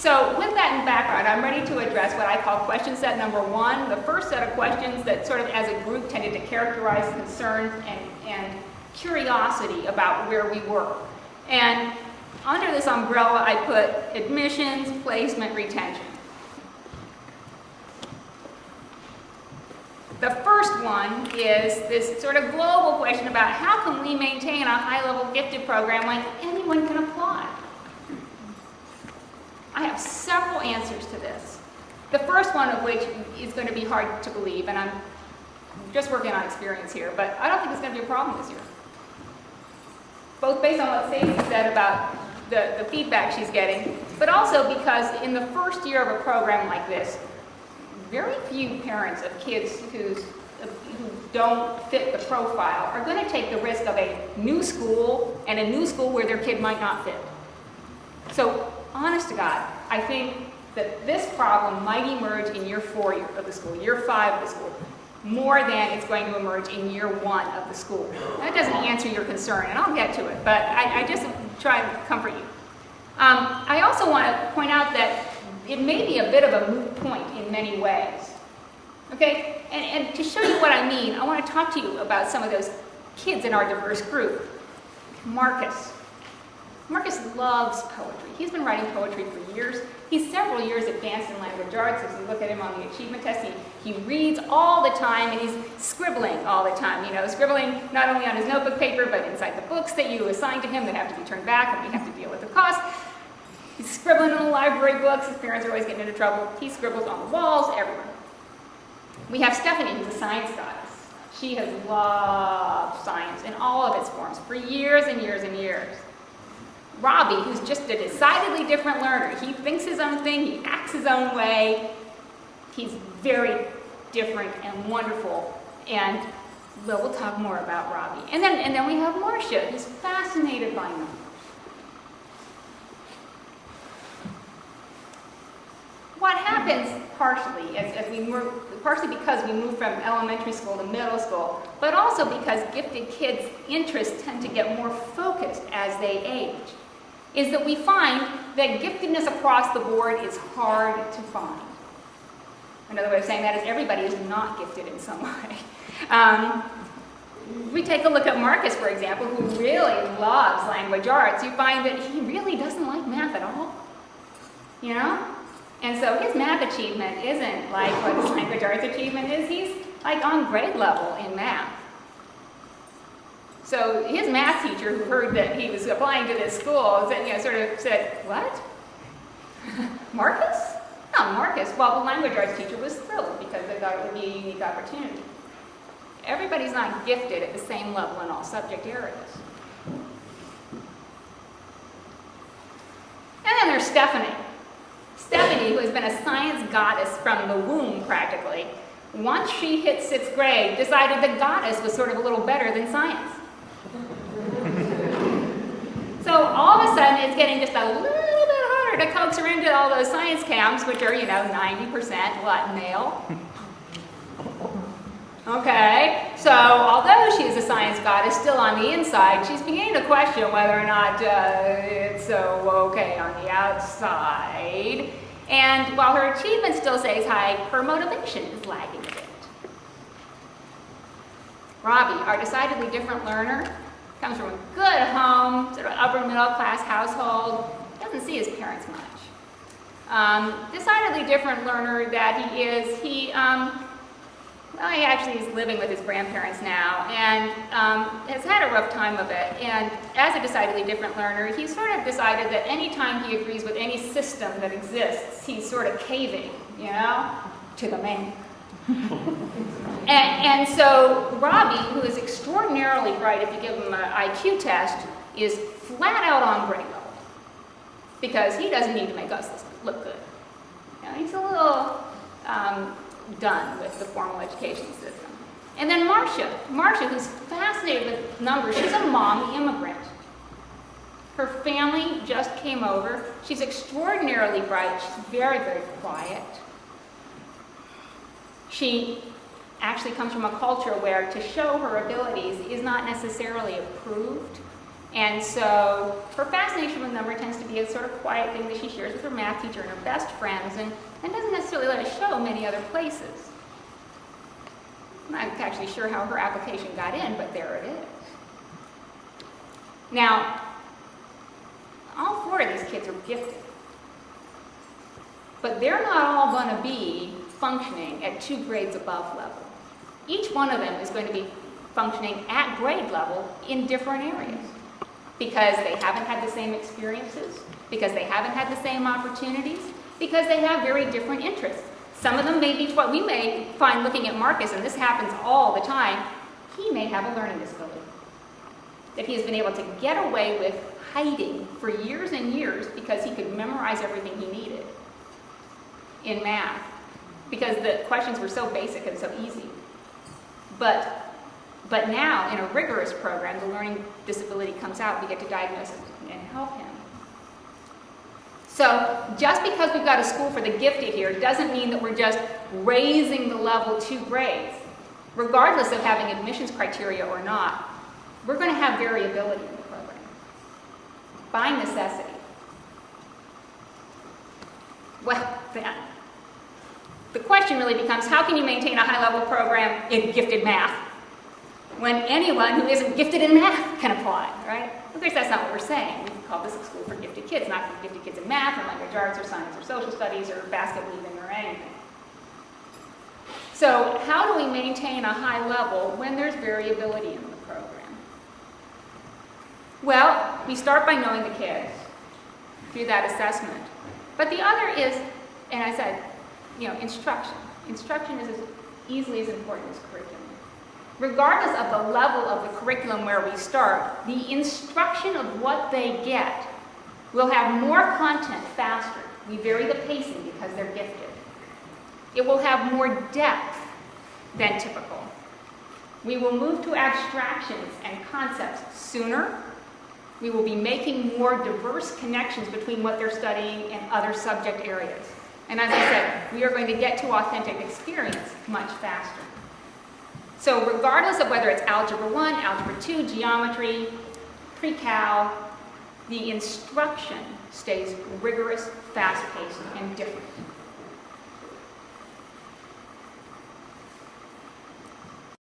So with that in background, I'm ready to address what I call question set number 1, the first set of questions that sort of as a group tended to characterize concerns and curiosity about where we were. And under this umbrella, I put admissions, placement, retention. The first one is this sort of global question about how can we maintain a high-level gifted program when anyone can apply? I have several answers to this. The first one of which is going to be hard to believe, and I'm just working on experience here, but I don't think it's going to be a problem this year. Both based on what Stacey said about the feedback she's getting, but also because in the first year of a program like this, very few parents of kids who don't fit the profile are going to take the risk of a new school and a new school where their kid might not fit. So, honest to God, I think that this problem might emerge in year 4 of the school, year 5 of the school, more than it's going to emerge in year 1 of the school. That doesn't answer your concern, and I'll get to it, but I just try to comfort you. I also want to point out that it may be a bit of a moot point in many ways. Okay? And to show you what I mean, I want to talk to you about some of those kids in our diverse group. Marcus. Marcus loves poetry. He's been writing poetry for years. He's several years advanced in language arts. As you look at him on the achievement test, he reads all the time, and he's scribbling all the time. You know, scribbling not only on his notebook paper, but inside the books that you assign to him that have to be turned back, and we have to deal with the cost. He's scribbling in the library books. His parents are always getting into trouble. He scribbles on the walls, everywhere. We have Stephanie, who's a science goddess. She has loved science in all of its forms for years and years and years. Robbie, who's just a decidedly different learner. He thinks his own thing, he acts his own way. He's very different and wonderful, and we'll talk more about Robbie. And then we have Marcia, who's fascinated by numbers. What happens partially as we move, partially because we move from elementary school to middle school, but also because gifted kids' interests tend to get more focused as they age, is that we find that giftedness across the board is hard to find. Another way of saying that is everybody is not gifted in some way. We take a look at Marcus, for example, who really loves language arts. You find that he really doesn't like math at all. You know? And so his math achievement isn't like what his language arts achievement is. He's like on grade level in math. So his math teacher, who heard that he was applying to this school, sort of said, "What? Marcus? No, Marcus." Well, the language arts teacher was thrilled because they thought it would be a unique opportunity. Everybody's not gifted at the same level in all subject areas. And then there's Stephanie. Stephanie, who has been a science goddess from the womb, practically, once she hit 6th grade, decided that goddess was sort of a little better than science. So all of a sudden, it's getting just a little bit harder to coax her into all those science camps, which are, 90% what, male? Okay, so although she is a science goddess, still on the inside, she's beginning to question whether or not it's so okay on the outside. And while her achievement still stays high, her motivation is lagging a bit. Robbie, our decidedly different learner, comes from a good home, sort of upper middle class household, doesn't see his parents much. Decidedly different learner that he is, he actually is living with his grandparents now and has had a rough time of it. And as a decidedly different learner, he's sort of decided that anytime he agrees with any system that exists, he's sort of caving, to the man. and so Robbie, who is extraordinarily bright if you give him an IQ test, is flat out on grade level because he doesn't need to make us look good. He's a little done with the formal education system. And then Marcia, who's fascinated with numbers, she's a mom immigrant. Her family just came over. She's extraordinarily bright. She's very, very quiet. She actually comes from a culture where to show her abilities is not necessarily approved. And so her fascination with number tends to be a sort of quiet thing that she shares with her math teacher and her best friends, and doesn't necessarily let it show many other places. I'm not actually sure how her application got in, but there it is. Now, all 4 of these kids are gifted, but they're not all going to be functioning at 2 grades above level. Each one of them is going to be functioning at grade level in different areas because they haven't had the same experiences, because they haven't had the same opportunities, because they have very different interests. Some of them may be what we may find looking at Marcus, and this happens all the time, he may have a learning disability that he has been able to get away with hiding for years and years because he could memorize everything he needed in math because the questions were so basic and so easy. But now, in a rigorous program, the learning disability comes out, we get to diagnose it and help him. So just because we've got a school for the gifted here doesn't mean that we're just raising the level 2 grades. Regardless of having admissions criteria or not, we're going to have variability in the program by necessity. Well, then, the question really becomes, how can you maintain a high-level program in gifted math when anyone who isn't gifted in math can apply, right? Of course, that's not what we're saying. We call this a school for gifted kids, not for gifted kids in math or language arts or science or social studies or basket weaving or anything. So how do we maintain a high level when there's variability in the program? Well, we start by knowing the kids through that assessment. But the other is, and I said, instruction. Instruction is as easily as important as curriculum. Regardless of the level of the curriculum where we start, the instruction of what they get will have more content faster. We vary the pacing because they're gifted. It will have more depth than typical. We will move to abstractions and concepts sooner. We will be making more diverse connections between what they're studying and other subject areas. And as I said, we are going to get to authentic experience much faster. So regardless of whether it's Algebra 1, Algebra 2, Geometry, Pre-Cal, the instruction stays rigorous, fast-paced, and different.